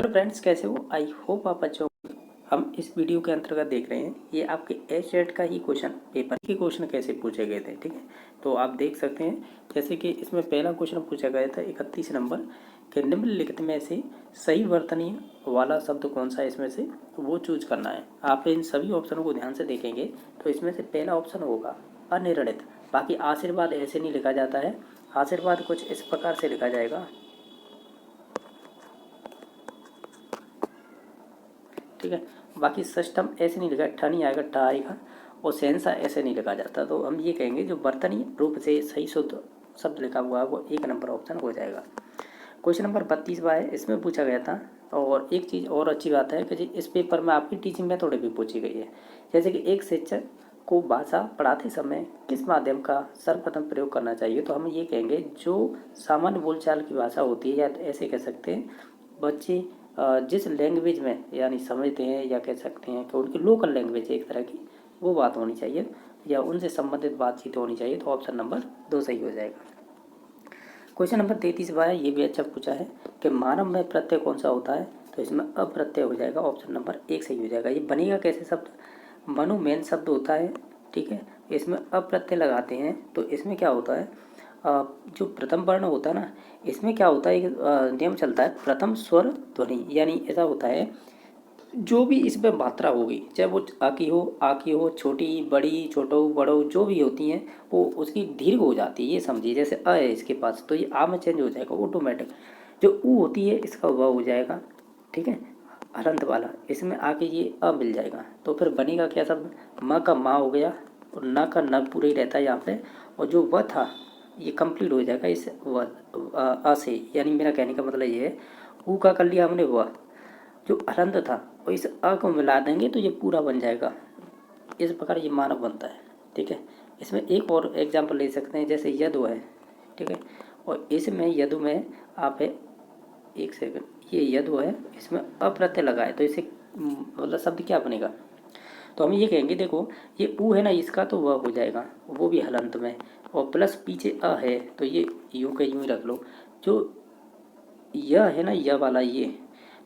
Hello friends, कैसे हो? I hope आप अच्छे हो। हम इस वीडियो के अंतर्गत देख रहे हैं ये आपके एचटेट का ही क्वेश्चन पेपर के क्वेश्चन कैसे पूछे गए थे। ठीक है, तो आप देख सकते हैं जैसे कि इसमें पहला क्वेश्चन पूछा गया था 31 नंबर के निम्नलिखित में से सही वर्तनीय वाला शब्द कौन सा है, इसमें से वो चूज करना है। आप इन सभी ऑप्शनों को ध्यान से देखेंगे तो इसमें से पहला ऑप्शन होगा अनिर्णित। बाकी आशीर्वाद ऐसे नहीं लिखा जाता है, आशीर्वाद कुछ इस प्रकार से लिखा जाएगा। ठीक है, बाकी सिस्टम ऐसे नहीं लिखा, ठ नहीं आएगा, ट आएगा। और सेंसा ऐसे नहीं लिखा जाता। तो हम ये कहेंगे जो वर्तनीय रूप से सही शुद्ध शब्द लिखा हुआ है वो 1 नंबर ऑप्शन हो जाएगा। क्वेश्चन नंबर 32 है, इसमें पूछा गया था। और एक चीज़ और अच्छी बात है कि इस पेपर में आपकी टीचिंग मेथड भी पूछी गई है। जैसे कि एक शिक्षक को भाषा पढ़ाते समय किस माध्यम का सर्वप्रथम प्रयोग करना चाहिए, तो हम ये कहेंगे जो सामान्य बोलचाल की भाषा होती है, या ऐसे कह सकते हैं बच्चे जिस लैंग्वेज में यानी समझते हैं, या कह सकते हैं कि उनकी लोकल लैंग्वेज है एक तरह की, वो बात होनी चाहिए या उनसे संबंधित बातचीत होनी चाहिए। तो ऑप्शन नंबर 2 सही हो जाएगा। क्वेश्चन नंबर 33 ये भी अच्छा पूछा है कि मानव में प्रत्यय कौन सा होता है, तो इसमें अप्रत्यय हो जाएगा। ऑप्शन नंबर 1 सही हो जाएगा। ये बनेगा कैसे शब्द? मनु मेन शब्द होता है, ठीक है, इसमें अप्रत्यय लगाते हैं तो इसमें क्या होता है, जो प्रथम वर्ण होता है ना, इसमें क्या होता है, नियम चलता है प्रथम स्वर ध्वनि, यानी ऐसा होता है जो भी इसमें मात्रा होगी, चाहे वो आ की हो, छोटी बड़ी, छोटो बड़ो जो भी होती हैं, वो उसकी दीर्घ हो जाती है। ये समझिए जैसे अ है इसके पास, तो ये आ में चेंज हो जाएगा ऑटोमेटिक। जो ऊ होती है इसका व हो जाएगा, ठीक है, हलंत वाला, इसमें आके ये अ मिल जाएगा। तो फिर बनेगा क्या शब्द? म का माँ हो गया, और न का न पूरा ही रहता है यहाँ पे, और जो व था ये कंप्लीट हो जाएगा इस अ से। यानी मेरा कहने का मतलब ये है, ऊ का कर लिया हमने व, जो हलंत था और इस अ को मिला देंगे तो ये पूरा बन जाएगा। इस प्रकार ये मानव बनता है। ठीक है, इसमें एक और एग्जाम्पल ले सकते हैं, जैसे यदु है, ठीक है, और इसमें यदु में आप है, एक सेकंड, ये यदु है, इसमें अप्रत्यय लगा है, तो इसे मतलब शब्द क्या बनेगा? तो हम ये कहेंगे, देखो ये ऊ है ना इसका, तो वह हो जाएगा, वो भी हलंत में, और प्लस पीछे अ है तो ये यूं के यूं ही रख लो। जो यह है ना, यह वाला ये,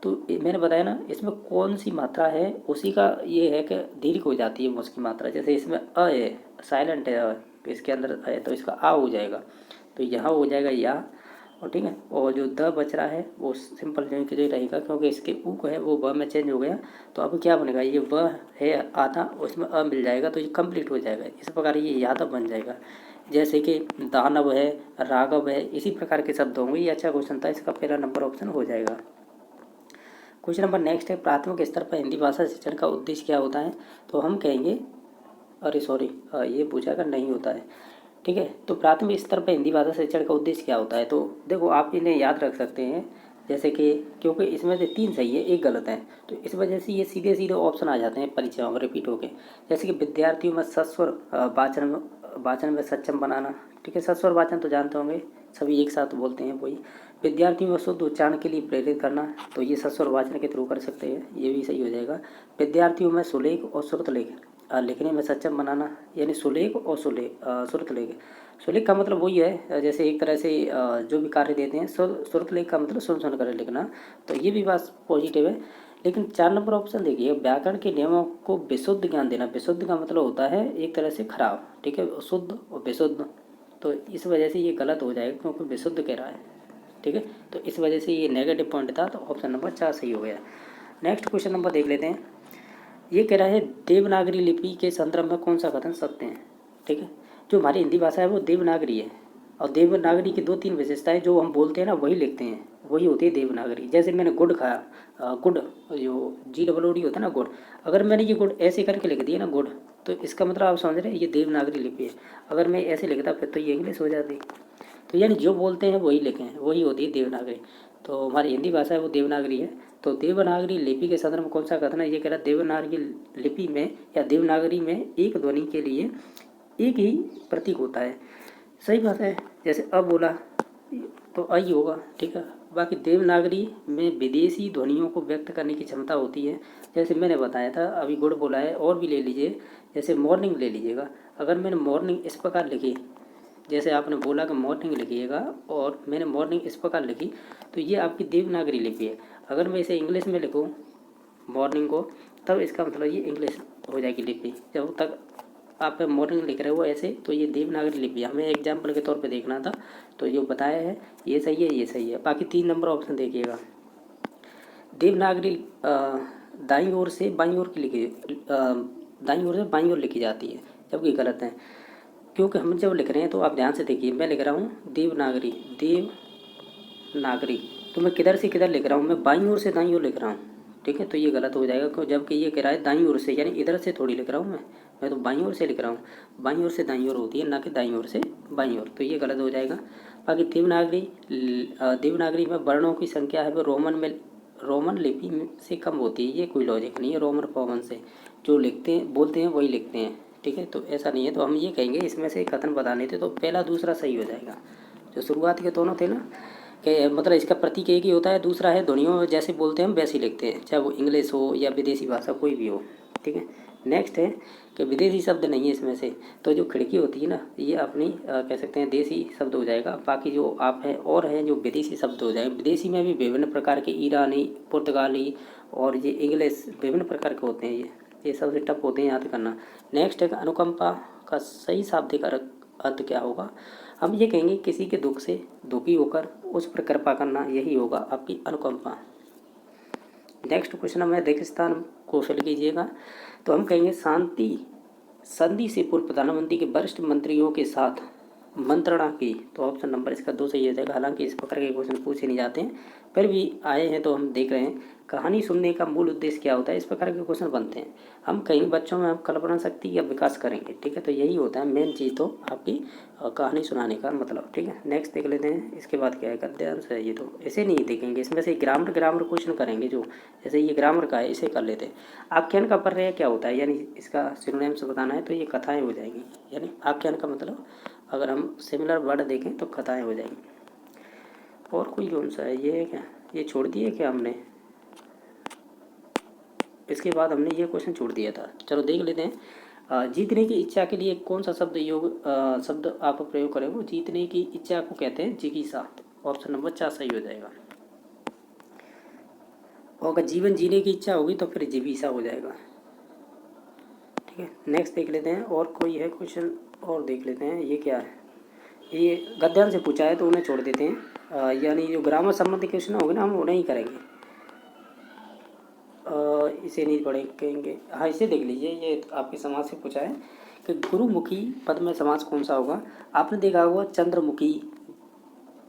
तो मैंने बताया ना इसमें कौन सी मात्रा है, उसी का ये है कि दीर्घ हो जाती है उसकी मात्रा। जैसे इसमें अ है, साइलेंट है इसके अंदर है, तो इसका आ हो जाएगा, तो यहाँ हो जाएगा या। और ठीक है, और जो द बच रहा है वो सिंपल जो के लिए रहेगा, क्योंकि इसके ऊ को है वो व में चेंज हो गया। तो अब क्या बनेगा, ये व है आधा, उसमें अ मिल जाएगा तो ये कंप्लीट हो जाएगा। इस प्रकार ये यादव बन जाएगा। जैसे कि दानव है, राघव है, इसी प्रकार के शब्द होंगे। ये अच्छा क्वेश्चन था, इसका पहला नंबर ऑप्शन हो जाएगा। क्वेश्चन नंबर नेक्स्ट है, प्राथमिक स्तर पर हिंदी भाषा शिक्षण का उद्देश्य क्या होता है, तो हम कहेंगे, अरे सॉरी, ये पूछा कर नहीं होता है। ठीक है, तो प्राथमिक स्तर पर हिंदी भाषा शिक्षण का उद्देश्य क्या होता है, तो देखो आप इन्हें याद रख सकते हैं। जैसे कि क्योंकि इसमें से 3 सही है, 1 गलत है, तो इस वजह से ये सीधे सीधे ऑप्शन आ जाते हैं परीक्षाओं में रिपीट होके। जैसे कि विद्यार्थियों में सस्वर वाचन में सक्षम बनाना। ठीक है, सस्वर वाचन तो जानते होंगे, सभी एक साथ बोलते हैं वही। विद्यार्थियों में शुद्ध उच्चारण के लिए प्रेरित करना, तो ये सस्वर वाचन के थ्रू कर सकते हैं, ये भी सही हो जाएगा। विद्यार्थियों में सुलेख और श्रुतलेख लिखने में सक्षम बनाना, यानी सुलेख और श्रुतलेख। सुलेख का मतलब वही है, जैसे एक तरह से जो भी कार्य देते हैं, श्रुतलेख का मतलब सुन सुन कर लिखना, तो ये भी बात पॉजिटिव है। लेकिन 4 नंबर ऑप्शन देखिए, व्याकरण के नियमों को विशुद्ध ज्ञान देना। विशुद्ध का मतलब होता है एक तरह से खराब, ठीक है, शुद्ध और विशुद्ध, तो इस वजह से ये गलत हो जाएगा क्योंकि विशुद्ध कह रहा है। ठीक है, तो इस वजह से ये नेगेटिव पॉइंट था, तो ऑप्शन नंबर 4 सही हो गया। नेक्स्ट क्वेश्चन नंबर देख लेते हैं। ये कह रहा है देवनागरी लिपि के संदर्भ में कौन सा कथन सत्य है। ठीक है, जो हमारी हिंदी भाषा है वो देवनागरी है, और देवनागरी की 2-3 विशेषताएं, जो हम बोलते हैं ना वही लिखते हैं, वही होती है देवनागरी। जैसे मैंने गुड़ खाया, गुड़ जो GOOD होता है ना, गुड़, अगर मैंने ये गुड़ ऐसे करके लिख दिया ना गुड़, तो इसका मतलब आप समझ रहे हैं ये देवनागरी लिपि है। अगर मैं ऐसे लिखता फिर तो ये इंग्लिश हो जाती। तो यानी जो बोलते हैं वही लिखें, वही होती है देवनागरी। तो हमारी हिंदी भाषा है वो देवनागरी है। तो देवनागरी लिपि के संदर्भ में कौन सा कथन है, ये कह रहा है देवनागरी लिपि में या देवनागरी में एक ध्वनि के लिए एक ही प्रतीक होता है। सही बात है, जैसे अब बोला तो आई होगा, ठीक है। बाकी देवनागरी में विदेशी ध्वनियों को व्यक्त करने की क्षमता होती है। जैसे मैंने बताया था, अभी गुड़ बोला है, और भी ले लीजिए, जैसे मॉर्निंग ले लीजिएगा। अगर मैंने मॉर्निंग इस प्रकार लिखी, जैसे आपने बोला कि मॉर्निंग लिखिएगा, और मैंने मॉर्निंग इस प्रकार लिखी, तो ये आपकी देवनागरी लिपि है। अगर मैं इसे इंग्लिश में लिखूँ मॉर्निंग को, तब इसका मतलब ये इंग्लिश हो जाएगी लिपि। जब तक आप मॉर्निंग लिख रहे हो ऐसे, तो ये देवनागरी लिपि हमें एग्जाम्पल के तौर पे देखना था, तो जो बताया है ये सही है, ये सही है। बाकी 3 नंबर ऑप्शन देखिएगा। देवनागरी दाईं ओर से बाईं ओर की लिखी दाईं ओर से बाईं ओर लिखी जाती है, जबकि गलत है। क्योंकि हम जब लिख रहे हैं तो आप ध्यान से देखिए, मैं लिख रहा हूँ देवनागरी, देवनागरी, तो मैं किधर से किधर लिख रहा हूँ, मैं बाईं ओर से दाईं ओर लिख रहा हूँ, ठीक है। तो ये गलत हो जाएगा, क्यों, जबकि ये कह रहा है दाईं ओर से, यानी इधर से थोड़ी लिख रहा हूँ मैं तो बाईं ओर से लिख रहा हूँ। बाईं ओर से दाईं ओर होती है, ना कि दाईं ओर से बाईं ओर, तो ये गलत हो जाएगा। बाकी देवनागरी में वर्णों की संख्या है वो रोमन लिपि से कम होती है, ये कोई लॉजिक नहीं है। रोमन कॉमन से जो लिखते हैं बोलते हैं वही लिखते हैं, ठीक है। तो ऐसा नहीं है, तो हम ये कहेंगे इसमें से कथन बताने थे तो पहला दूसरा सही हो जाएगा। जो शुरुआत के दोनों थे ना, कि मतलब इसका प्रतीक एक ही होता है, दूसरा है ध्वनियों जैसे बोलते हैं हम वैसे ही लिखते हैं, चाहे वो इंग्लिश हो या विदेशी भाषा कोई भी हो, ठीक है। नेक्स्ट है कि विदेशी शब्द नहीं है इसमें से, तो जो खिड़की होती है ना, ये अपनी कह सकते हैं देसी शब्द हो जाएगा। बाकी जो आप हैं और हैं जो विदेशी शब्द हो जाएंगे। विदेशी में भी विभिन्न प्रकार के ईरानी, पुर्तगाली और ये इंग्लिश विभिन्न प्रकार के होते हैं, ये सबसे टफ होते हैं याद करना। नेक्स्ट है अनुकंपा का सही शाब्दिक अर्थ क्या होगा। हम ये कहेंगे किसी के दुख से दुखी होकर उस पर कृपा करना, यही होगा आपकी अनुकंपा। नेक्स्ट क्वेश्चन हमें रेगिस्तान को फिल कीजिएगा। तो हम कहेंगे शांति संधि से पूर्व प्रधानमंत्री के वरिष्ठ मंत्रियों के साथ मंत्रणा की, तो ऑप्शन नंबर इसका 2 सही हो जाएगा। हालांकि इस प्रकार के क्वेश्चन पूछे नहीं जाते हैं, फिर भी आए हैं तो हम देख रहे हैं। कहानी सुनने का मूल उद्देश्य क्या होता है, इस प्रकार के क्वेश्चन बनते हैं। हम कई बच्चों में हम कल्पना शक्ति का विकास करेंगे, ठीक है। तो यही होता है मेन चीज़, तो आपकी कहानी सुनाने का मतलब, ठीक है। नेक्स्ट देख लेते हैं, इसके बाद क्या है गद्यांश है। ये तो ऐसे नहीं देखेंगे, इसमें से ग्रामर क्वेश्चन करेंगे, जो जैसे ये ग्रामर का है इसे कर लेते हैं। आख्यान का पर्याय क्या होता है, यानी इसका सिनोनिम से बताना है, तो ये कथाएँ हो जाएंगी। यानी आख्यान का मतलब अगर हम सिमिलर वर्ड देखें तो कथाएँ हो जाएंगी। और कोई कौन सा है, ये है क्या, ये छोड़ दिए क्या हमने, इसके बाद हमने ये क्वेश्चन छोड़ दिया था। चलो देख लेते हैं। जीतने की इच्छा के लिए कौन सा शब्द आप प्रयोग करें, वो जीतने की इच्छा को कहते हैं जिज्ञासा। ऑप्शन नंबर 4 सही हो जाएगा। और अगर जीवन जीने की इच्छा होगी तो फिर जिज्ञासा हो जाएगा, ठीक है। नेक्स्ट देख लेते हैं, और कोई है क्वेश्चन और देख लेते हैं। ये क्या है, ये गद्यांश से पूछा है तो उन्हें छोड़ देते हैं। यानी जो ग्रामर संबंधी क्वेश्चन होंगे ना, हम उन्हें ही करेंगे। इसे नहीं पढ़ेंगे, हाँ इसे देख लीजिए। ये आपके समाज से पूछा है कि गुरुमुखी पद में समास कौन सा होगा। आपने देखा होगा चंद्रमुखी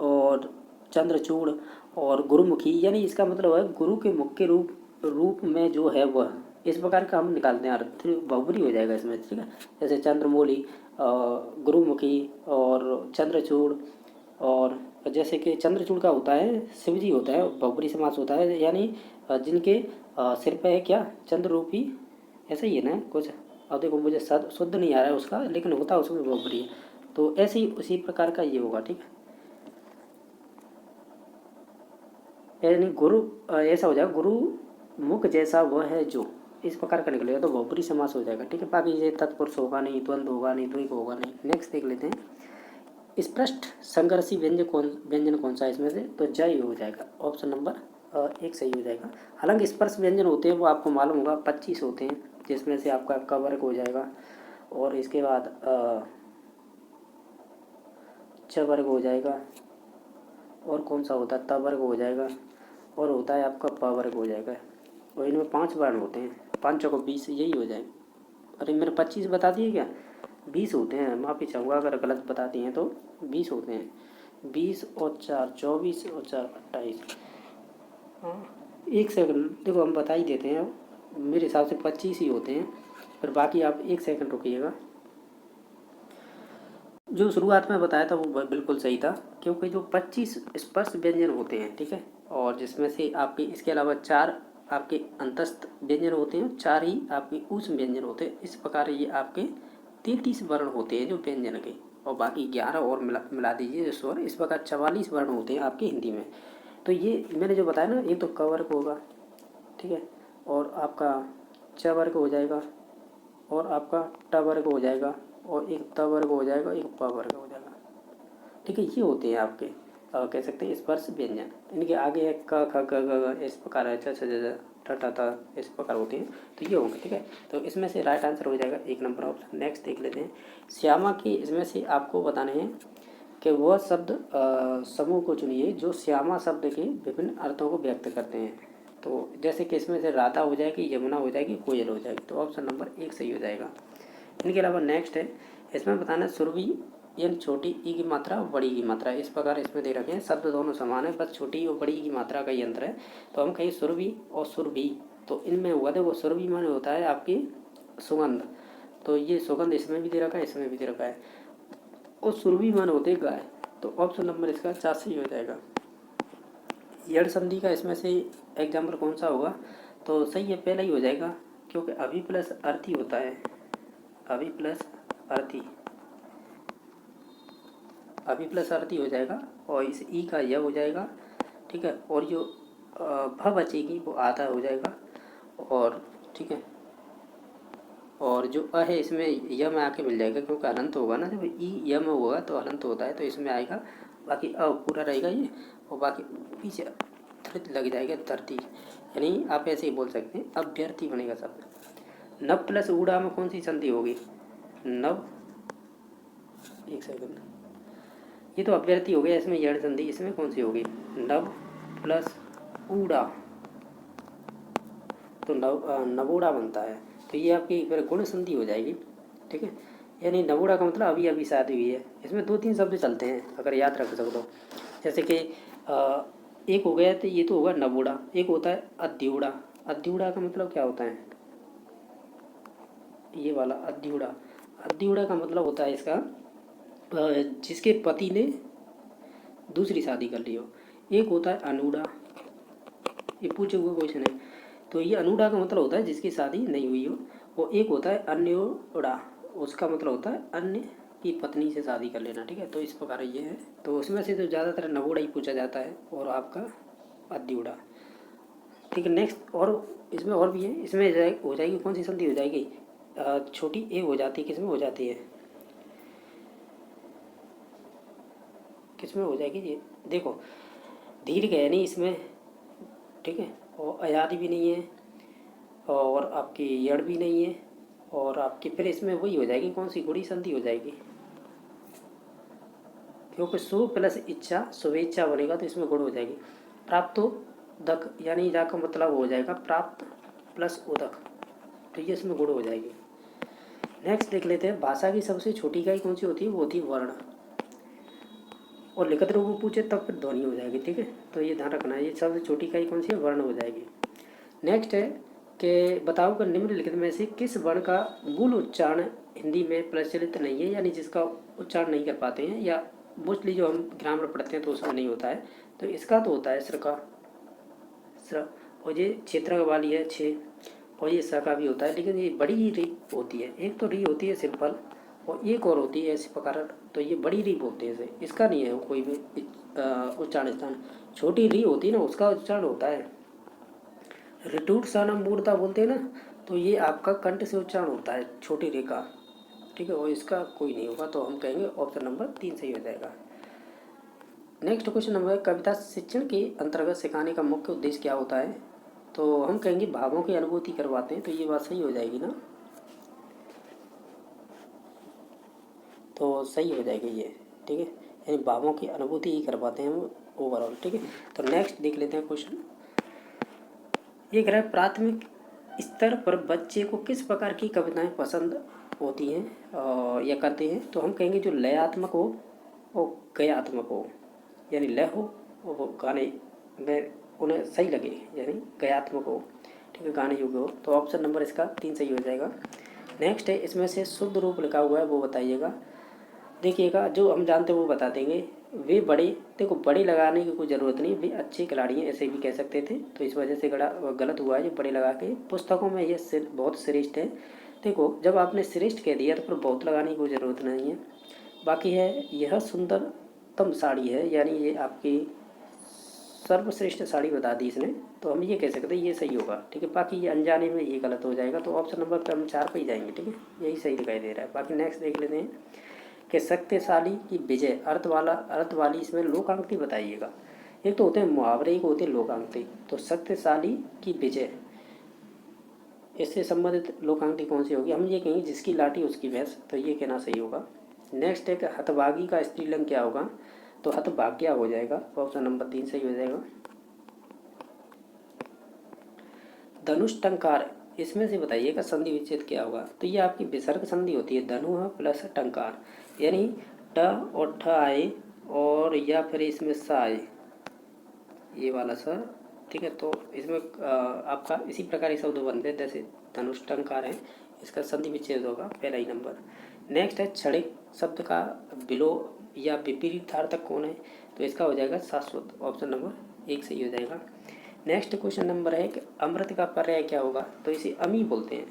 और चंद्रचूड़ और गुरुमुखी, यानी इसका मतलब है गुरु के मुख के रूप में जो है वह, इस प्रकार का हम निकालते हैं अर्थ, बहुबरी हो जाएगा इसमें, ठीक है। जैसे चंद्रमौली, गुरुमुखी और चंद्रचूड़, और जैसे कि चंद्रचूड़ का होता है शिव जी होता है, बहुबरी समास होता है, यानी जिनके सिर पे है क्या चंद्र रूपी, ऐसा ही है ना कुछ। अब देखो मुझे शुद्ध नहीं आ रहा है उसका, लेकिन होता है उसमें बहुबरी है, तो ऐसे ही उसी प्रकार का ये होगा, ठीक है। यानी गुरु ऐसा हो जाएगा, गुरु मुख जैसा वह है जो, इस प्रकार का निकलेगा, तो बहुबरी समास हो जाएगा, ठीक है। बाकी ये तत्पुरुष होगा नहीं, द्वंद्व होगा नहीं, द्विग होगा नहीं। नेक्स्ट देख लेते हैं, स्पष्ट संघर्षी व्यंजन कौन सा है इसमें से, तो जय हो जाएगा। ऑप्शन नंबर 1 सही हो जाएगा। हालांकि स्पर्श व्यंजन होते हैं वो आपको मालूम होगा 25 होते हैं, जिसमें से आपका क वर्ग हो जाएगा, और इसके बाद च वर्ग हो जाएगा, और कौन सा होता है त वर्ग हो जाएगा, और होता है आपका प वर्ग हो जाएगा। और इनमें 5 वर्ण होते हैं, 5 चौको 20, यही हो जाएगा। अरे मैंने 25 बता दिए क्या, 20 होते हैं, माफ़ी चाहूँगा अगर गलत बता दिए हैं तो। 20 होते हैं, 20 और 4 24 और 4 28। हाँ 1 सेकंड, देखो हम बता ही देते हैं, मेरे हिसाब से 25 ही होते हैं, फिर बाकी आप 1 सेकंड रुकिएगा। जो शुरुआत में बताया था वो बिल्कुल सही था, क्योंकि जो 25 स्पर्श व्यंजन होते हैं, ठीक है, और जिसमें से आपके इसके अलावा 4 आपके अंतस्थ व्यंजन होते हैं, 4 ही आपके ऊष्म व्यंजन होते हैं। इस प्रकार ये आपके 33 वर्ण होते हैं जो व्यंजन के, और बाकी 11 और मिला दीजिए जो स्वर, इस प्रकार 44 वर्ण होते हैं आपके हिंदी में। तो ये मैंने जो बताया ना, ये तो क वर्ग होगा, ठीक है, और आपका च वर्ग हो जाएगा, और आपका ट वर्ग हो जाएगा, और एक त वर्ग हो जाएगा, एक प वर्ग हो जाएगा, ठीक है। ये होते हैं आपके, कह सकते हैं स्पर्श व्यंजन। इनके आगे है क ख ग घ इस प्रकार है च छ ज झ ठ ठ थ इस प्रकार होते हैं, तो ये होंगे। ठीक है, तो इसमें से राइट आंसर हो जाएगा 1 नंबर ऑप्शन। नेक्स्ट देख लेते हैं श्यामा की, इसमें से आपको बताने हैं कि वह शब्द समूह को चुनिए जो श्यामा शब्द के विभिन्न अर्थों को व्यक्त करते हैं। तो जैसे कि इसमें से राधा हो जाएगी, यमुना हो जाएगी, कोयल हो जाएगी, तो ऑप्शन नंबर 1 सही हो जाएगा। इनके अलावा नेक्स्ट है, इसमें बताना सुरभि यानी छोटी ई की मात्रा बड़ी की मात्रा, इस प्रकार इसमें दे रखे हैं। शब्द दोनों समान है, बस छोटी और बड़ी की मात्रा का ही अंतर है। तो हम कहें सुरभि और सुरभि, तो इनमें हुआ देखो सुरभि माने होता है आपकी सुगंध, तो ये सुगंध इसमें भी दे रखा है, इसमें भी दे रखा है, और सुरभि माने होते गाय, तो ऑप्शन नंबर इसका 4 सही हो जाएगा। यड़ संधि का इसमें से एग्जाम्पल कौन सा होगा, तो सही है पहला ही हो जाएगा, क्योंकि अभी प्लस अर्थी होता है, अभी प्लस अर्थी, अभी प्लस अर्थी हो जाएगा, और इस ई का य हो जाएगा। ठीक है, और जो भ बचेगी वो आधा हो जाएगा, और ठीक है, और जो अ है इसमें य में आके मिल जाएगा, क्योंकि हलंत होगा ना, जब ई य में होगा तो हलंत होता है, तो इसमें आएगा। बाकी अ पूरा रहेगा ये, और बाकी पीछे धृत लग जाएगा धरती, यानी आप ऐसे ही बोल सकते हैं अभ्यर्थी बनेगा शब्द। नव प्लस ऊड़ा में कौन सी संधि होगी, नव, एक सेकंड, ये तो अभ्यर्थी हो गया, इसमें यड़ संधि, इसमें कौन सी होगी, नव प्लस ऊड़ा, तो नवोड़ा बनता है, तो ये आपकी फिर गुण संधि हो जाएगी। ठीक है, यानी नवोड़ा का मतलब अभी अभी शादी हुई है। इसमें 2-3 शब्द चलते हैं अगर याद रख सको तो, जैसे कि एक हो गया तो ये तो होगा नवोड़ा, एक होता है अद्यूड़ा। अद्यूड़ा का मतलब क्या होता है, ये वाला अद्यूड़ा, अद्यूड़ा का मतलब होता है इसका जिसके पति ने दूसरी शादी कर ली हो। एक होता है अनूढ़ा, ये पूछे हुए क्वेश्चन है, तो ये अनूढ़ा का मतलब होता है जिसकी शादी नहीं हुई हो। और एक होता है अन्योड़ा, उसका मतलब होता है अन्य की पत्नी से शादी कर लेना। ठीक है, तो इस प्रकार ये है, तो उसमें से तो ज़्यादातर नवोड़ा ही पूछा जाता है, और आपका अद्यूड़ा। ठीक है, नेक्स्ट, और इसमें और भी है, इसमें हो जाएगी कौन सी संधि हो जाएगी, छोटी ए हो जाती है, किसमें हो जाती है, किसमें हो जाएगी ये देखो, दीर्घ है नहीं इसमें। ठीक है, और अयादि भी नहीं है, और आपकी यड़ भी नहीं है, और आपकी फिर इसमें वही हो जाएगी कौन सी, गुड़ी संधि हो जाएगी, क्योंकि सु प्लस इच्छा शुभेच्छा बनेगा, तो इसमें गुण हो जाएगी। प्राप्तोदक यानी जा का मतलब हो जाएगा प्राप्त प्लस उदक, तो ये इसमें गुण हो जाएगी। नेक्स्ट देख लेते हैं, भाषा की सबसे छोटी इकाई कौन सी होती है, वो होती है वर्ण, और लिखित रूप में पूछे तब फिर ध्वनि हो जाएगी। ठीक है, तो ये ध्यान रखना है, ये सबसे छोटी इकाई कौन सी है, वर्ण हो जाएगी। नेक्स्ट है कि बताओ कि निम्नलिखित में से किस वर्ण का मूल उच्चारण हिंदी में प्रचलित नहीं है, यानी जिसका उच्चारण नहीं कर पाते हैं, या मोस्टली जो हम ग्रामर पढ़ते हैं तो उसमें नहीं होता है। तो इसका तो होता है स्र का, स्र, और ये क्षेत्र वाली है छे, और ये स का भी होता है, लेकिन ये बड़ी री होती है। एक तो री होती है सिंपल, और एक और होती है ऐसी प्रकार, तो ये बड़ी री बोलते हैं इसे, इसका नहीं है कोई भी उच्चारण स्थान। छोटी री होती है ना, उसका उच्चारण होता है ऋटूट सानम मूर्ता बोलते हैं ना, तो ये आपका कंठ से उच्चारण होता है छोटी रे का। ठीक है, और इसका कोई नहीं होगा, तो हम कहेंगे ऑप्शन नंबर 3 सही हो जाएगा। नेक्स्ट क्वेश्चन नंबर, कविता शिक्षण के अंतर्गत सिखाने का मुख्य उद्देश्य क्या होता है, तो हम कहेंगे भावों की अनुभूति करवाते हैं, तो ये बात सही हो जाएगी ना, तो सही हो जाएगी ये। ठीक है, यानी भावों की अनुभूति ही करवाते हैं हम ओवरऑल। ठीक है, तो नेक्स्ट देख लेते हैं क्वेश्चन, ये कह रहा है प्राथमिक स्तर पर बच्चे को किस प्रकार की कविताएं पसंद होती हैं या करते हैं, तो हम कहेंगे जो लयात्मक हो और गयात्मक हो, यानी लय हो और गाने में उन्हें सही लगे, यानी गयात्मक हो। ठीक है, गाने योग्य हो, तो ऑप्शन नंबर इसका 3 सही हो जाएगा। नेक्स्ट है, इसमें से शुद्ध रूप लिखा हुआ है वो बताइएगा। देखिएगा, जो हम जानते हैं वो बता देंगे। वे बड़े, देखो बड़े लगाने की कोई ज़रूरत नहीं, वे अच्छे खिलाड़ी हैं ऐसे भी कह सकते थे, तो इस वजह से गलत हुआ है जो बड़े लगा के। पुस्तकों में ये बहुत श्रेष्ठ है। देखो, जब आपने श्रेष्ठ कह दिया तो फिर बहुत लगाने की कोई ज़रूरत नहीं है। बाकी है, यह सुंदरतम साड़ी है, यानी ये आपकी सर्वश्रेष्ठ साड़ी बता दी इसने, तो हम ये कह सकते हैं ये सही होगा। ठीक है, बाकी ये अनजाने में ये गलत हो जाएगा, तो ऑप्शन नंबर पर हम 4 पे ही जाएंगे। ठीक है, यही सही दिखाई दे रहा है। बाकी नेक्स्ट देख लेते हैं, कि शक्तिशाली की विजय अर्थ वाली इसमें लोकांक्ति बताइएगा। एक तो होते हैं मुहावरे, एक होते हैं लोकांक्ति। तो शक्तिशाली की विजय, इससे संबंधित लोकांक्ति कौन सी होगी? हम ये कहेंगे जिसकी लाठी उसकी भैंस, तो ये कहना सही होगा। नेक्स्ट एक हतभागी का स्त्रीलिंग क्या होगा? तो हतभाग्या हो जाएगा, ऑप्शन नंबर 3 सही हो जाएगा। धनुष टंकार, इसमें से बताइएगा संधि विच्छेद क्या होगा? तो ये आपकी विसर्ग संधि होती है, धनु प्लस टंकार, यानी ट और ठ आए और या फिर इसमें स आए, ये वाला सर, ठीक है। तो इसमें आपका इसी प्रकार के शब्द बनते हैं, जैसे धनुष टंकार है, इसका संधि विच्छेद होगा, पहला ही नंबर। नेक्स्ट है क्षणिक शब्द का विलो या विपरीतार्थक कौन है? तो इसका हो जाएगा शाश्वत, ऑप्शन नंबर 1 सही हो जाएगा। नेक्स्ट क्वेश्चन नंबर है कि अमृत का पर्याय क्या होगा? तो इसे अमी बोलते हैं।